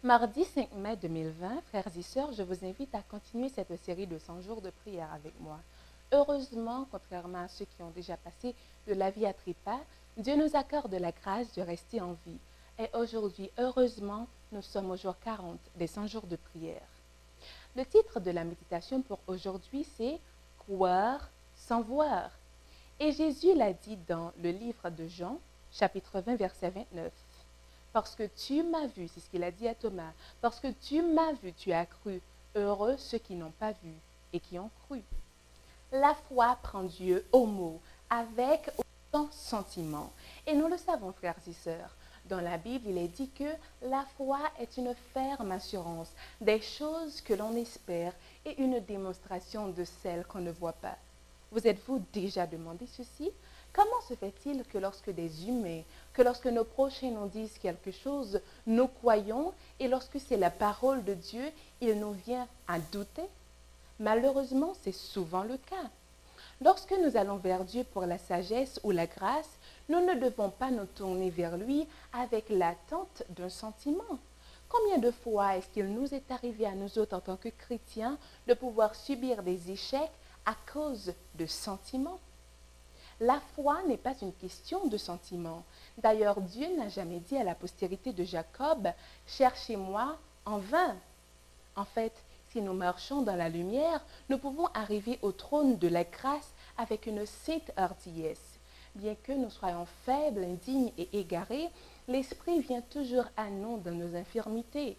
Mardi 5 mai 2020, frères et sœurs, je vous invite à continuer cette série de 100 jours de prière avec moi. Heureusement, contrairement à ceux qui ont déjà passé de la vie à trépas, Dieu nous accorde la grâce de rester en vie. Et aujourd'hui, heureusement, nous sommes au jour 40 des 100 jours de prière. Le titre de la méditation pour aujourd'hui, c'est « Croire sans voir ». Et Jésus l'a dit dans le livre de Jean, chapitre 20, verset 29. Parce que tu m'as vu, c'est ce qu'il a dit à Thomas, parce que tu m'as vu, tu as cru. Heureux ceux qui n'ont pas vu et qui ont cru. La foi prend Dieu au mot, avec aucun sentiment. Et nous le savons, frères et sœurs. Dans la Bible, il est dit que la foi est une ferme assurance des choses que l'on espère et une démonstration de celles qu'on ne voit pas. Vous êtes-vous déjà demandé ceci? Comment se fait-il que lorsque des humains, que lorsque nos prochains nous disent quelque chose, nous croyons et lorsque c'est la parole de Dieu, il nous vient à douter? Malheureusement, c'est souvent le cas. Lorsque nous allons vers Dieu pour la sagesse ou la grâce, nous ne devons pas nous tourner vers lui avec l'attente d'un sentiment. Combien de fois est-ce qu'il nous est arrivé à nous autres en tant que chrétiens de pouvoir subir des échecs à cause de sentiments? La foi n'est pas une question de sentiments. D'ailleurs, Dieu n'a jamais dit à la postérité de Jacob, « Cherchez-moi en vain ». En fait, si nous marchons dans la lumière, nous pouvons arriver au trône de la grâce avec une sainte hardiesse. Bien que nous soyons faibles, indignes et égarés, l'Esprit vient toujours à nous dans nos infirmités.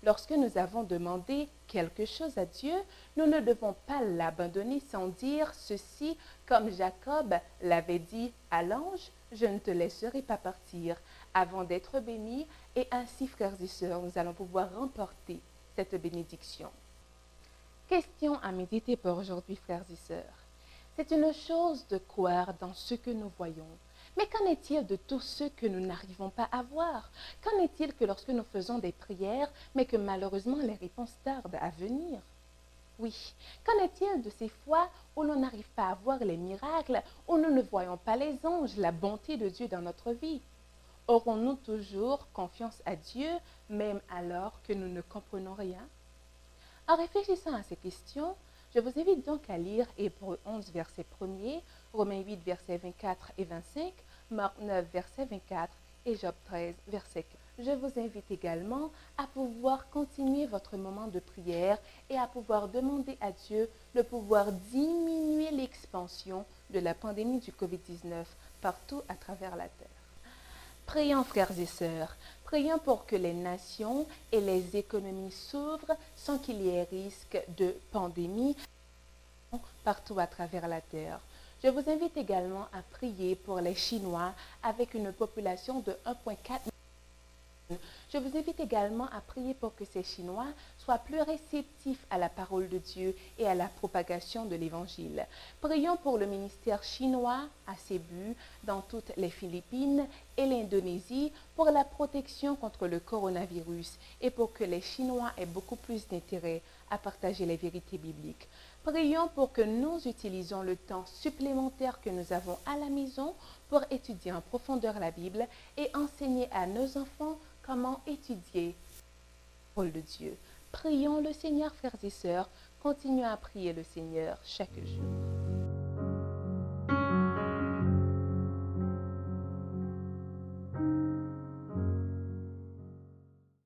Lorsque nous avons demandé quelque chose à Dieu, nous ne devons pas l'abandonner sans dire ceci comme Jacob l'avait dit à l'ange, « Je ne te laisserai pas partir avant d'être béni » et ainsi, frères et sœurs, nous allons pouvoir remporter cette bénédiction. Question à méditer pour aujourd'hui, frères et sœurs. C'est une chose de croire dans ce que nous voyons. Mais qu'en est-il de tous ceux que nous n'arrivons pas à voir? Qu'en est-il que lorsque nous faisons des prières, mais que malheureusement les réponses tardent à venir? Oui, qu'en est-il de ces fois où l'on n'arrive pas à voir les miracles, où nous ne voyons pas les anges, la bonté de Dieu dans notre vie? Aurons-nous toujours confiance à Dieu, même alors que nous ne comprenons rien? En réfléchissant à ces questions, je vous invite donc à lire Hébreux 11, verset 1er, Romains 8, verset 24 et 25, Marc 9, verset 24 et Job 13, verset 4. Je vous invite également à pouvoir continuer votre moment de prière et à pouvoir demander à Dieu de pouvoir diminuer l'expansion de la pandémie du COVID-19 partout à travers la terre. Prions, frères et sœurs, prions pour que les nations et les économies s'ouvrent sans qu'il y ait risque de pandémie partout à travers la terre. Je vous invite également à prier pour les Chinois avec une population de 1,4 million. Je vous invite également à prier pour que ces Chinois soient plus réceptifs à la parole de Dieu et à la propagation de l'Évangile. Prions pour le ministère chinois à Cebu, dans toutes les Philippines et l'Indonésie, pour la protection contre le coronavirus et pour que les Chinois aient beaucoup plus d'intérêt à partager les vérités bibliques. Prions pour que nous utilisions le temps supplémentaire que nous avons à la maison pour étudier en profondeur la Bible et enseigner à nos enfants comment étudier la parole de Dieu. Prions le Seigneur, frères et sœurs. Continuons à prier le Seigneur chaque jour.